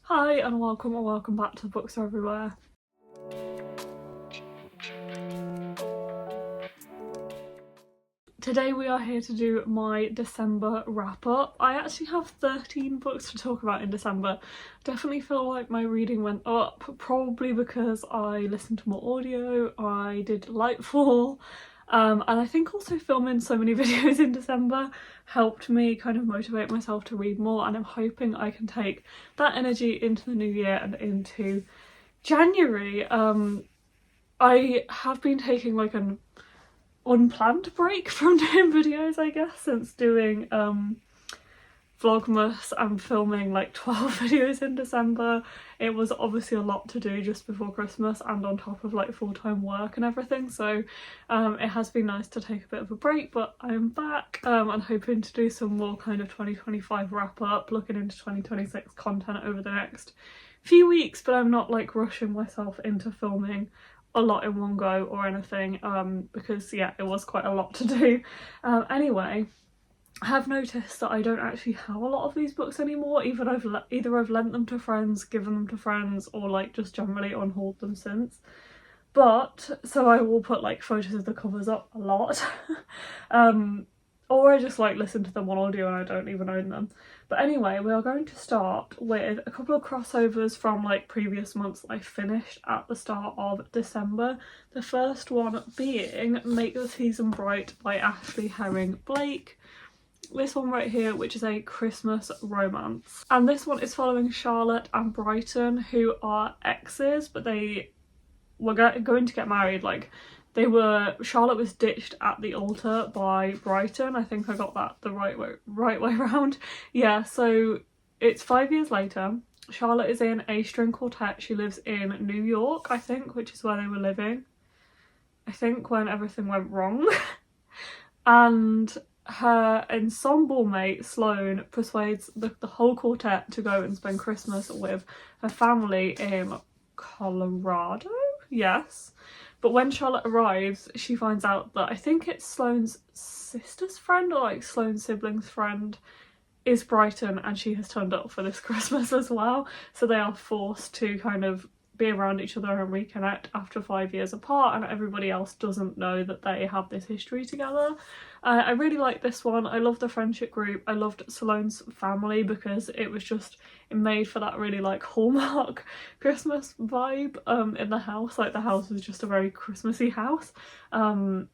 Hi and welcome back to Books Are Everywhere. Today we are here to do my December wrap up. I actually have 13 books to talk about in December. Definitely feel like my reading went up, probably because I listened to more audio, I did Lightfall, and I think also filming so many videos in December helped me kind of motivate myself to read more, and I'm hoping I can take that energy into the new year and into January. I have been taking like an unplanned break from doing videos, I guess, since doing Vlogmas and filming like 12 videos in December. It was obviously a lot to do just before Christmas and on top of like full-time work and everything, so it has been nice to take a bit of a break, but I'm back and hoping to do some more kind of 2025 wrap up, looking into 2026 content over the next few weeks, but I'm not like rushing myself into filming a lot in one go or anything, because yeah, it was quite a lot to do. Anyway, I have noticed that I don't actually have a lot of these books anymore. Either I've lent them to friends, given them to friends, or like just generally unhauled them since. But so I will put like photos of the covers up a lot. Or I just like listen to them on audio and I don't even own them. But anyway, we are going to start with a couple of crossovers from like previous months that I finished at the start of December. The first one being Make the Season Bright by Ashley Herring Blake. This one right here, which is a Christmas romance. And this one is following Charlotte and Brighton, who are exes, but they were going to get married. Like, Charlotte was ditched at the altar by Brighton. I think I got that the right way around. Yeah, so it's 5 years later. Charlotte is in a string quartet. She lives in New York, I think, which is where they were living, I think, when everything went wrong. And her ensemble mate, Sloane, persuades the whole quartet to go and spend Christmas with her family in Colorado? Yes. But when Charlotte arrives, she finds out that I think it's Sloane's sister's friend or like Sloane's sibling's friend is Brighton, and she has turned up for this Christmas as well. So they are forced to kind of be around each other and reconnect after 5 years apart, and everybody else doesn't know that they have this history together. I really like this one. I love the friendship group. I loved Sloane's family because it made for that really like Hallmark Christmas vibe in the house. Like, the house was just a very Christmassy house. And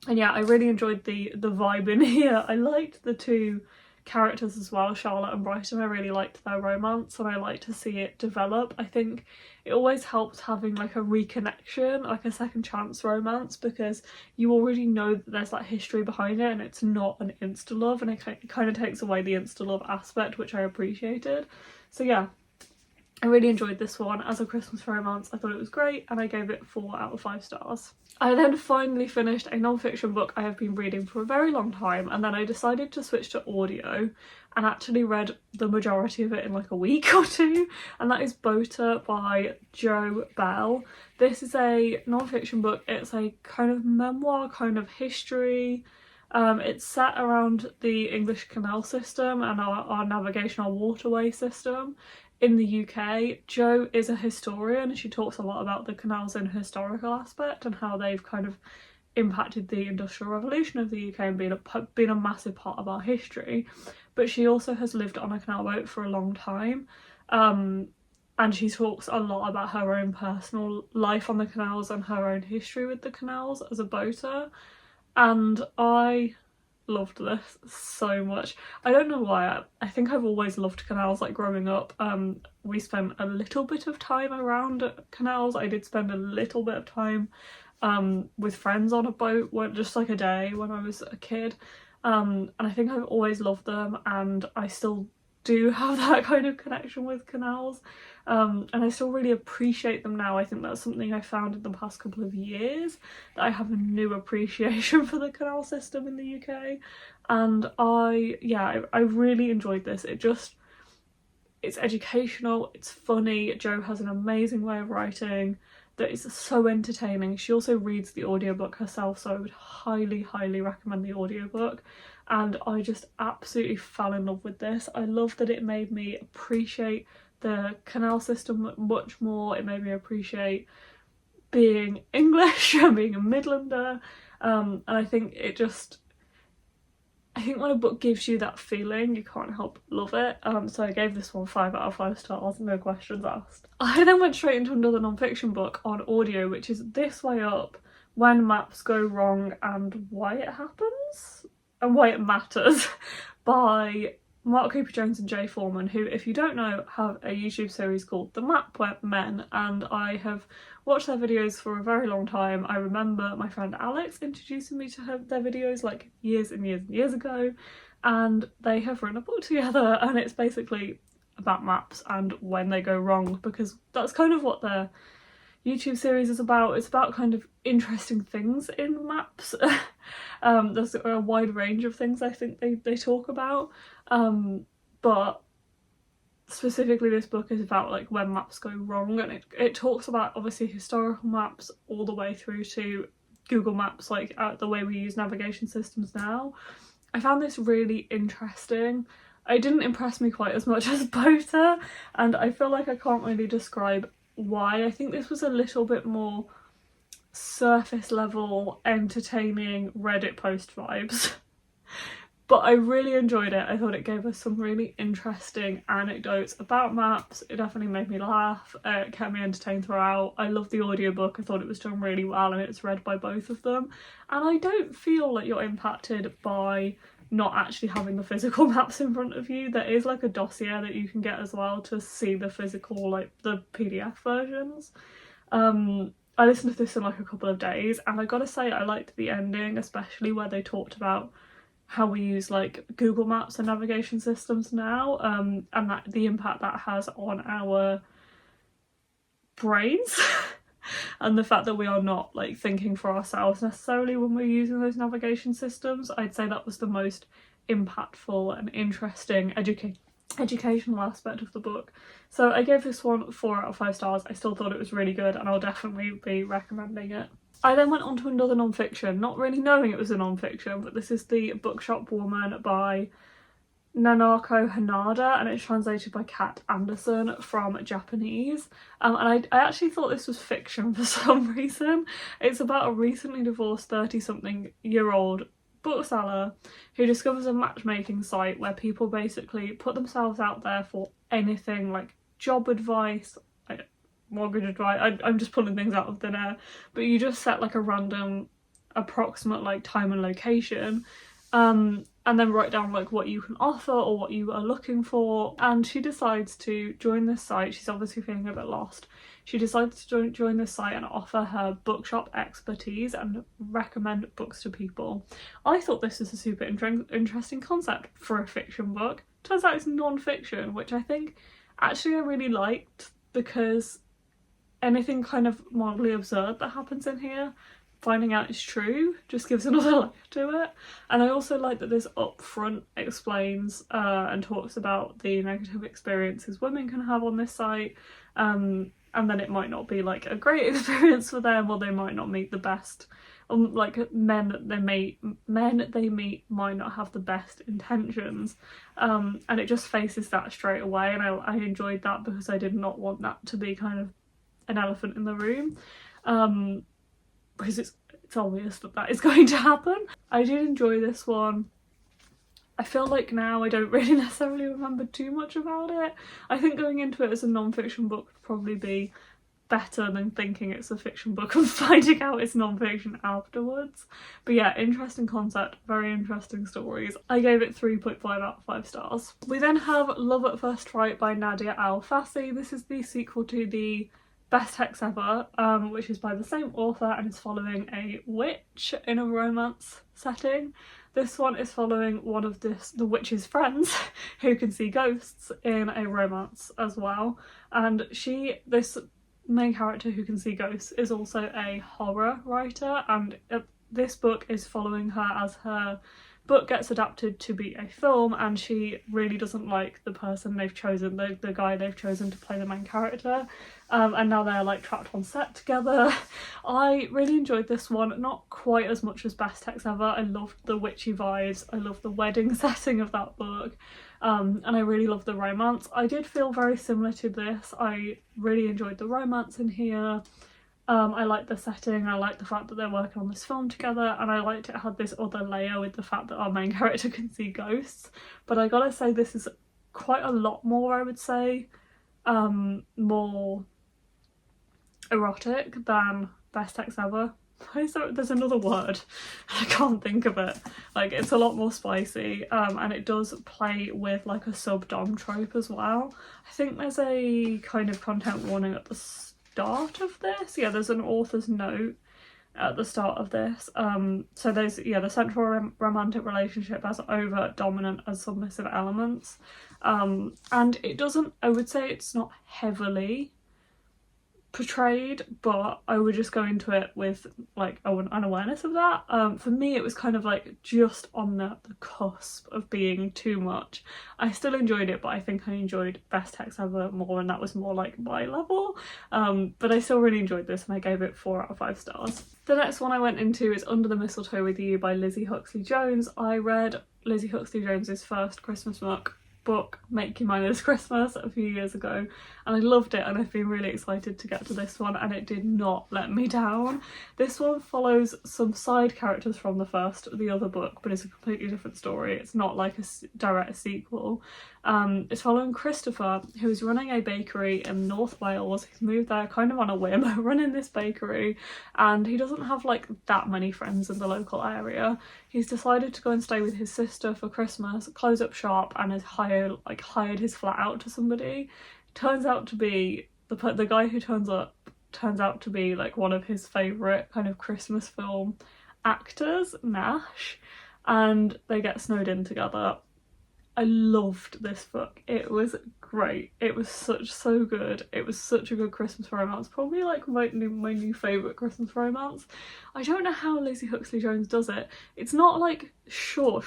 yeah, I really enjoyed the vibe in here. I liked the two characters as well, Charlotte and Brighton. I really liked their romance and I like to see it develop. I think it always helps having like a reconnection, like a second chance romance, because you already know that there's that history behind it and it's not an insta love, and it kind of takes away the insta love aspect, which I appreciated. So yeah, I really enjoyed this one as a Christmas romance. I thought it was great and I gave it 4 out of 5 stars. I then finally finished a non-fiction book I have been reading for a very long time, and then I decided to switch to audio and actually read the majority of it in like a week or two, and that is Boater by Jo Bell. This is a non-fiction book. It's a kind of memoir, kind of history. It's set around the English canal system and our navigational waterway system in the UK. Jo is a historian. She talks a lot about the canals in a historical aspect and how they've kind of impacted the Industrial Revolution of the UK and been a massive part of our history. But she also has lived on a canal boat for a long time, and she talks a lot about her own personal life on the canals and her own history with the canals as a boater, and I loved this so much. I don't know why. I think I've always loved canals. Like, growing up, we spent a little bit of time around canals. I did spend a little bit of time with friends on a boat, just like a day when I was a kid, and I think I've always loved them, and I still do have that kind of connection with canals, and I still really appreciate them now. I think that's something I found in the past couple of years, that I have a new appreciation for the canal system in the UK, and I really enjoyed this. It's educational, it's funny. Jo has an amazing way of writing that is so entertaining. She also reads the audiobook herself, so I would highly recommend the audiobook, and I just absolutely fell in love with this. I love that it made me appreciate the canal system much more. It made me appreciate being English and being a Midlander, and I think when a book gives you that feeling, you can't help but love it. So I gave this one 5 out of 5 stars, no questions asked. I then went straight into another non-fiction book on audio, which is This Way Up: When Maps Go Wrong and Why It Happens and Why It Matters by Mark Cooper-Jones and Jay Foreman, who, if you don't know, have a YouTube series called The Map Men, and I have watched their videos for a very long time. I remember my friend Alex introducing me to their videos like years and years and years ago, and they have written a book together, and it's basically about maps and when they go wrong, because that's kind of what their YouTube series is about. It's about kind of interesting things in maps. There's a wide range of things I think they talk about, but specifically this book is about like when maps go wrong, and it talks about obviously historical maps all the way through to Google Maps, like the way we use navigation systems now. I found this really interesting. It didn't impress me quite as much as Bota, and I feel like I can't really describe why. I think this was a little bit more surface level, entertaining Reddit post vibes. But I really enjoyed it. I thought it gave us some really interesting anecdotes about maps. It definitely made me laugh. It kept me entertained throughout. I loved the audiobook. I thought it was done really well, and it's read by both of them. And I don't feel like you're impacted by not actually having the physical maps in front of you. There is like a dossier that you can get as well to see the physical, like the PDF versions. I listened to this in like a couple of days, and I gotta say I liked the ending, especially where they talked about how we use like Google Maps and navigation systems now, and that the impact that has on our brains and the fact that we are not like thinking for ourselves necessarily when we're using those navigation systems. I'd say that was the most impactful and interesting educational aspect of the book. So I gave this one 4 out of 5 stars. I still thought it was really good, and I'll definitely be recommending it. I then went on to another non-fiction, not really knowing it was a non-fiction, but this is The Bookshop Woman by Nanako Hanada, and it's translated by Kat Anderson from Japanese. And I actually thought this was fiction for some reason. It's about a recently divorced 30-something-year-old bookseller who discovers a matchmaking site where people basically put themselves out there for anything, like job advice, like mortgage advice. I'm just pulling things out of thin air, but you just set like a random approximate like time and location, and then write down like what you can offer or what you are looking for. And she decides to join this site. She's obviously feeling a bit lost. She decides to join this site and offer her bookshop expertise and recommend books to people. I thought this was a super interesting concept for a fiction book. Turns out it's non-fiction, which I think actually I really liked, because anything kind of mildly absurd that happens in here, finding out it's true just gives another layer to it. And I also like that this upfront explains and talks about the negative experiences women can have on this site, and then it might not be like a great experience for them, or they might not meet the best, like men they meet might not have the best intentions, and it just faces that straight away. And I enjoyed that, because I did not want that to be kind of an elephant in the room, because it's obvious that is going to happen. I did enjoy this one. I feel like now I don't really necessarily remember too much about it. I think going into it as a non-fiction book would probably be better than thinking it's a fiction book and finding out it's non-fiction afterwards. But yeah, interesting concept, very interesting stories. I gave it 3.5 out of 5 stars. We then have Love at First Fright by Nadia El-Fassi. This is the sequel to the Best Hex Ever, which is by the same author and is following a witch in a romance setting. This one is following one of the witch's friends who can see ghosts in a romance as well. And this main character who can see ghosts is also a horror writer, and this book is following her as her book gets adapted to be a film, and she really doesn't like the person they've chosen, the guy they've chosen to play the main character, and now they're like trapped on set together. I really enjoyed this one, not quite as much as Best Hex Ever. I loved the witchy vibes, I loved the wedding setting of that book, and I really love the romance. I did feel very similar to this. I really enjoyed the romance in here. I liked the setting, I liked the fact that they're working on this film together, and I liked it had this other layer with the fact that our main character can see ghosts. But I gotta say, this is quite a lot more, I would say, more erotic than Best Ex Ever. There's another word, I can't think of it. Like, it's a lot more spicy, and it does play with like a sub-dom trope as well. I think there's a kind of content warning at the start of this. Yeah, there's an author's note at the start of this. So there's, yeah, the central romantic relationship has overt dominant and submissive elements, and it doesn't, I would say it's not heavily portrayed, but I would just go into it with like an awareness of that. For me, it was kind of like just on the cusp of being too much. I still enjoyed it, but I think I enjoyed Best Ex Ever more, and that was more like my level. But I still really enjoyed this, and I gave it 4 out of 5 stars. The next one I went into is Under the Mistletoe with You by Lizzie Huxley-Jones. I read Lizzie Huxley-Jones's first Christmas book, Make You Mine This Christmas, a few years ago, and I loved it, and I've been really excited to get to this one, and it did not let me down. This one follows some side characters from the other book, but it's a completely different story. It's not like a direct sequel. It's following Christopher, who is running a bakery in North Wales. He's moved there kind of on a whim, running this bakery, and he doesn't have like that many friends in the local area. He's decided to go and stay with his sister for Christmas, close up shop, and has hired his flat out to somebody. Turns out to be the guy who turns up turns out to be like one of his favourite kind of Christmas film actors, Nash, and they get snowed in together. I loved this book. It was great. It was so good. It was such a good Christmas romance. Probably like my new favourite Christmas romance. I don't know how Lizzie Huxley-Jones does it. It's not like short,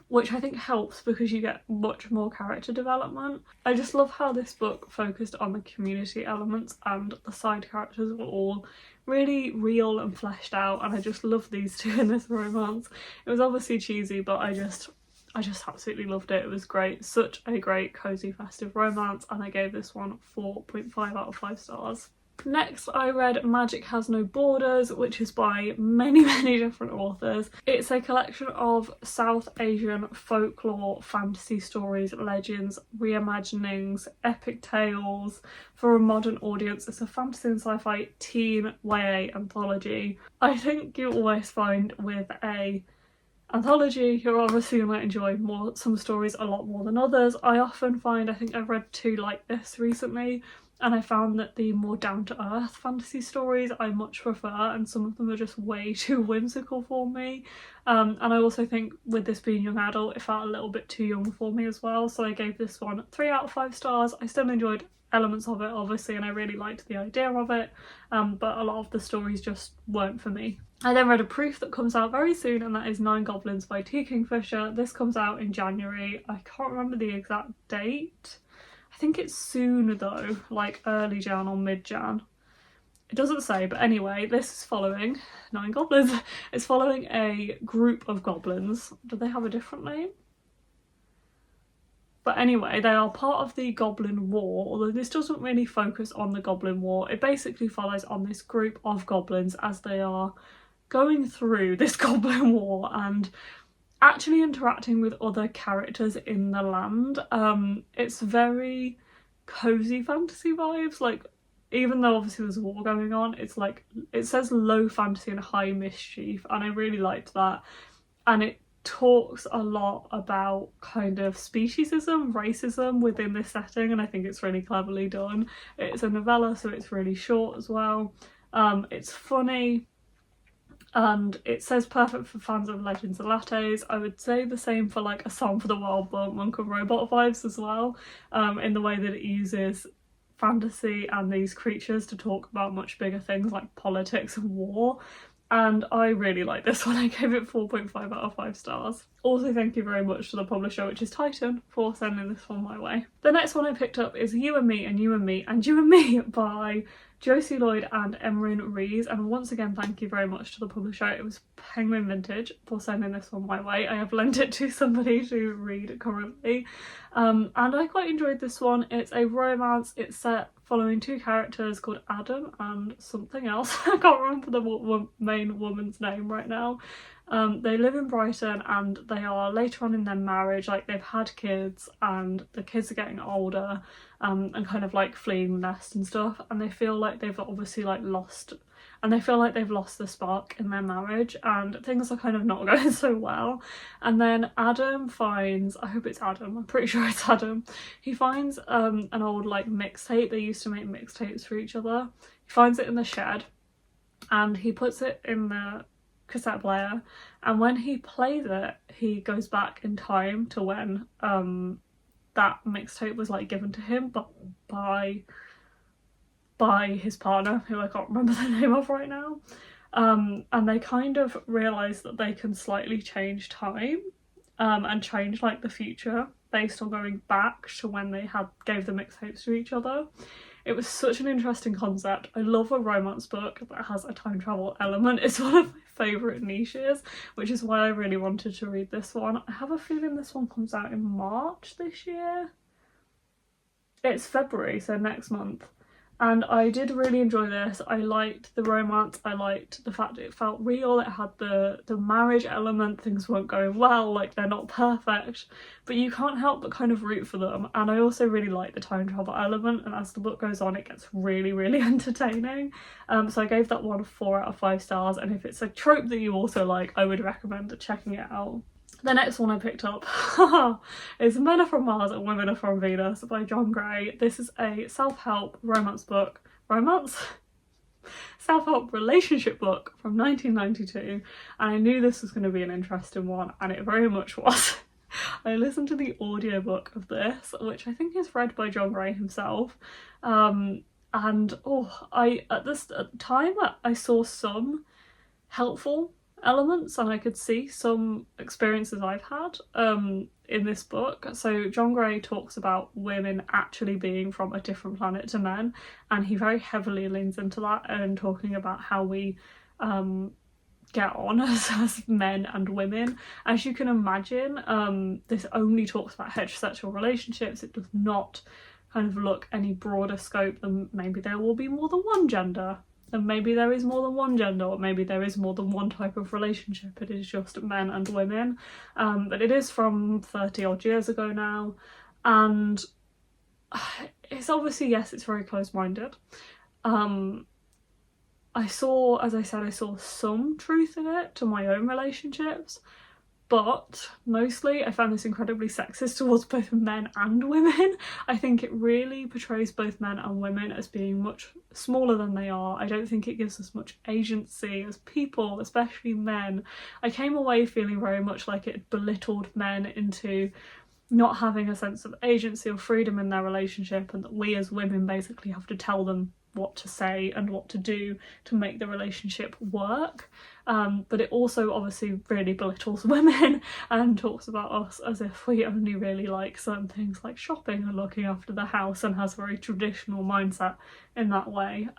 which I think helps because you get much more character development. I just love how this book focused on the community elements, and the side characters were all really real and fleshed out, and I just love these two in this romance. It was obviously cheesy, but I just absolutely loved it. It was great. Such a great cozy festive romance, and I gave this one 4.5 out of 5 stars. Next, I read Magic Has No Borders, which is by many different authors. It's a collection of South Asian folklore, fantasy stories, legends, reimaginings, epic tales for a modern audience. It's a fantasy and sci-fi teen YA anthology. I think you always find with a anthology you're obviously going to enjoy some stories a lot more than others. I often find, I think I've read 2 like this recently, and I found that the more down-to-earth fantasy stories I much prefer, and some of them are just way too whimsical for me. And I also think with this being young adult, it felt a little bit too young for me as well, so I gave this one 3 out of 5 stars. I still enjoyed elements of it obviously, and I really liked the idea of it, but a lot of the stories just weren't for me. I then read a proof that comes out very soon, and that is 9 Goblins by T. Kingfisher. This comes out in January. I can't remember the exact date. I think it's soon though, like early Jan or mid-Jan. It doesn't say, but anyway, this is following 9 Goblins. It's following a group of goblins. Do they have a different name? But anyway, they are part of the Goblin War, although this doesn't really focus on the Goblin War. It basically follows on this group of goblins as they are going through this Goblin War and actually interacting with other characters in the land. It's very cozy fantasy vibes, like even though obviously there's a war going on, it's like it says low fantasy and high mischief, and I really liked that. And it talks a lot about kind of speciesism, racism within this setting, and I think it's really cleverly done. It's a novella, so it's really short as well. It's funny, and it says perfect for fans of Legends and Lattes. I would say the same for like A Song for the Wild Monk and Robot vibes as well, in the way that it uses fantasy and these creatures to talk about much bigger things like politics and war. And I really like this one. I gave it 4.5 out of 5 stars. Also thank you very much to the publisher, which is Titan, for sending this one my way. The next one I picked up is You and Me and You and Me and You and Me by Josie, Lloyd and Emryn Rees, and once again thank you very much to the publisher. It was Penguin Vintage for sending this one my way. I have lent it to somebody to read currently, and I quite enjoyed this one. It's a romance. It's set following two characters called Adam and something else. I can't remember the main woman's name right now. They live in Brighton and they are later on in their marriage, like they've had kids and the kids are getting older, and kind of like fleeing the nest and stuff, and they feel like they've obviously like lost the spark in their marriage and things are kind of not going so well. And then Adam finds, I hope it's Adam, I'm pretty sure it's Adam, he finds an old like mixtape. They used to make mixtapes for each other. He finds it in the shed and he puts it in the cassette player, and when he plays it he goes back in time to when that mixtape was like given to him but by his partner, who I can't remember the name of right now, and they kind of realise that they can slightly change time and change like the future based on going back to when they gave the mixtapes to each other. It was such an interesting concept. I love a romance book that has a time travel element. It's one of my favourite niches, which is why I really wanted to read this one. I have a feeling this one comes out in March this year. It's February, so next month. And I did really enjoy this. I liked the romance, I liked the fact it felt real, it had the marriage element, things weren't going well, like they're not perfect, but you can't help but kind of root for them. And I also really like the time travel element, and as the book goes on it gets really, really entertaining. So I gave that one 4 out of 5 stars, and if it's a trope that you also like, I would recommend checking it out. The next one I picked up is Men Are From Mars and Women Are From Venus by John Gray. This is a self-help romance book. Self-help relationship book from 1992, and I knew this was going to be an interesting one, and it very much was. I listened to the audiobook of this, which I think is read by John Gray himself, and at the time I saw some helpful elements and I could see some experiences I've had in this book. So John Gray talks about women actually being from a different planet to men, and he very heavily leans into that and talking about how we get on as men and women. As you can imagine, this only talks about heterosexual relationships. It does not kind of look any broader scope than maybe there will be more than one gender. And maybe there is more than one gender, or maybe there is more than one type of relationship. It is just men and women. But it is from 30 odd years ago now, and it's obviously, yes, it's very close-minded. As I said, I saw some truth in it to my own relationships, but mostly I found this incredibly sexist towards both men and women. I think it really portrays both men and women as being much smaller than they are. I don't think it gives us much agency as people, especially men. I came away feeling very much like it belittled men into not having a sense of agency or freedom in their relationship, and that we as women basically have to tell them what to say and what to do to make the relationship work. But it also obviously really belittles women and talks about us as if we only really like certain things like shopping and looking after the house, and has a very traditional mindset in that way.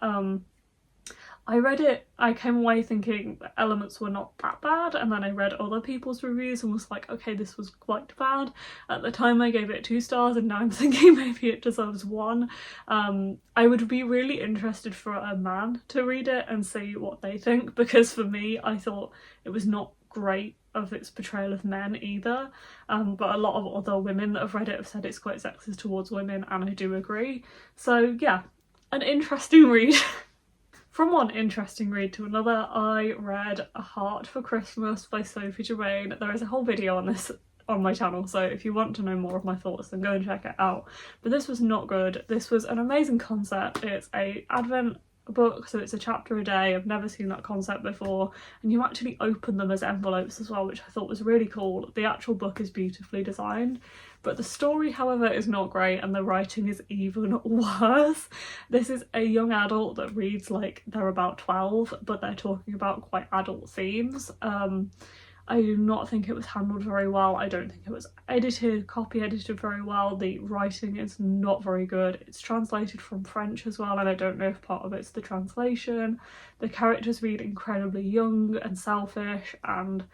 I read it, I came away thinking the elements were not that bad, and then I read other people's reviews and was like, okay, this was quite bad. At the time I gave it 2 stars, and now I'm thinking maybe it deserves 1. I would be really interested for a man to read it and see what they think, because for me, I thought it was not great of its portrayal of men either, but a lot of other women that have read it have said it's quite sexist towards women, and I do agree. So yeah, an interesting read. From one interesting read to another, I read A Heart for Christmas by Sophie Jomain. There is a whole video on this on my channel, so if you want to know more of my thoughts then go and check it out. But this was not good. This was an amazing concept. It's a advent book, so it's a chapter a day. I've never seen that concept before, and you actually open them as envelopes as well, which I thought was really cool. The actual book is beautifully designed, but the story, however, is not great, and the writing is even worse. This is a young adult that reads like they're about 12, but they're talking about quite adult themes. I do not think it was handled very well. I don't think it was copy edited very well. The writing is not very good. It's translated from French as well, and I don't know if part of it's the translation. The characters read incredibly young and selfish, and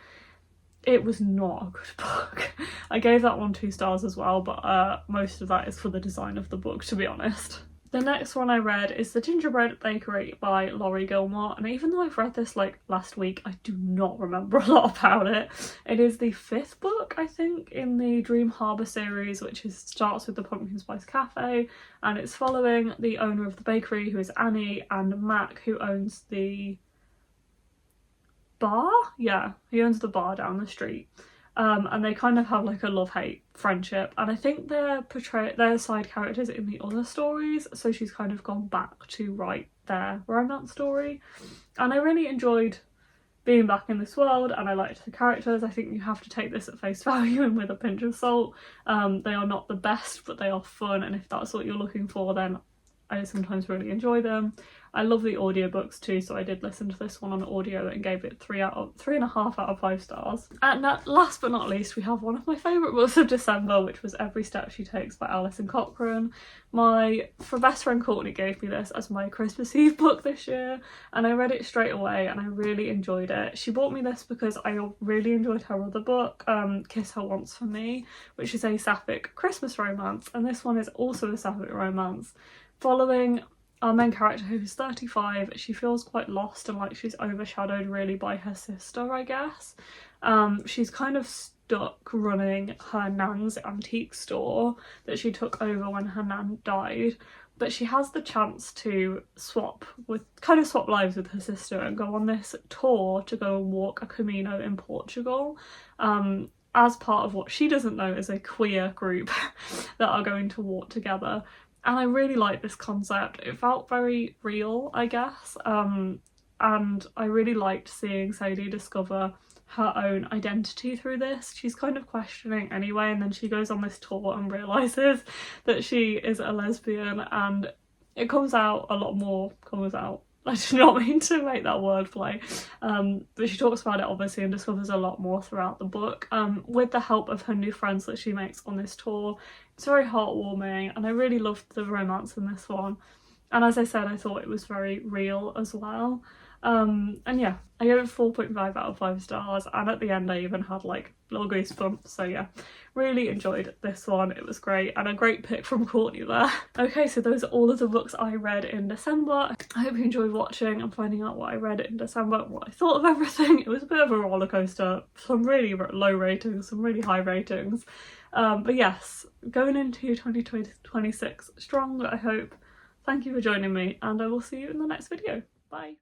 it was not a good book. I gave that one 2 stars as well, but most of that is for the design of the book, to be honest. The next one I read is The Gingerbread Bakery by Laurie Gilmore, and even though I've read this like last week, I do not remember a lot about it. It is the 5th book, I think, in the Dream Harbour series, which starts with the Pumpkin Spice Cafe, and it's following the owner of the bakery, who is Annie, and Mac, who owns the bar? Yeah, he owns the bar down the street. And they kind of have like a love-hate friendship, and I think they're side characters in the other stories, so she's kind of gone back to write their romance story, and I really enjoyed being back in this world, and I liked the characters. I think you have to take this at face value and with a pinch of salt. They are not the best, but they are fun, and if that's what you're looking for, then I sometimes really enjoy them. I love the audiobooks too, so I did listen to this one on audio and gave it 3.5 out of 5 stars. And last but not least, we have one of my favourite books of December, which was Every Step She Takes by Alison Cochrun. My best friend Courtney gave me this as my Christmas Eve book this year, and I read it straight away and I really enjoyed it. She bought me this because I really enjoyed her other book, Kiss Her Once for Me, which is a sapphic Christmas romance, and this one is also a sapphic romance following our main character, who's 35. She feels quite lost and like she's overshadowed really by her sister, I guess. She's kind of stuck running her nan's antique store that she took over when her nan died, but she has the chance to swap lives with her sister and go on this tour to go and walk a Camino in Portugal, as part of what she doesn't know is a queer group that are going to walk together. And I really liked this concept. It felt very real, I guess, and I really liked seeing Sadie discover her own identity through this. She's kind of questioning anyway, and then she goes on this tour and realises that she is a lesbian, and it comes out. I did not mean to make that wordplay, but she talks about it obviously and discovers a lot more throughout the book, with the help of her new friends that she makes on this tour. It's very heartwarming, and I really loved the romance in this one, and as I said, I thought it was very real as well. And yeah, I gave it 4.5 out of 5 stars, and at the end I even had like little goosebumps, so yeah, really enjoyed this one. It was great, and a great pick from Courtney there. Okay, so those are all of the books I read in December. I hope you enjoyed watching and finding out what I read in December and what I thought of everything. It was a bit of a roller coaster, some really low ratings, some really high ratings, but yes, going into 2026 strong, I hope. Thank you for joining me, and I will see you in the next video. Bye.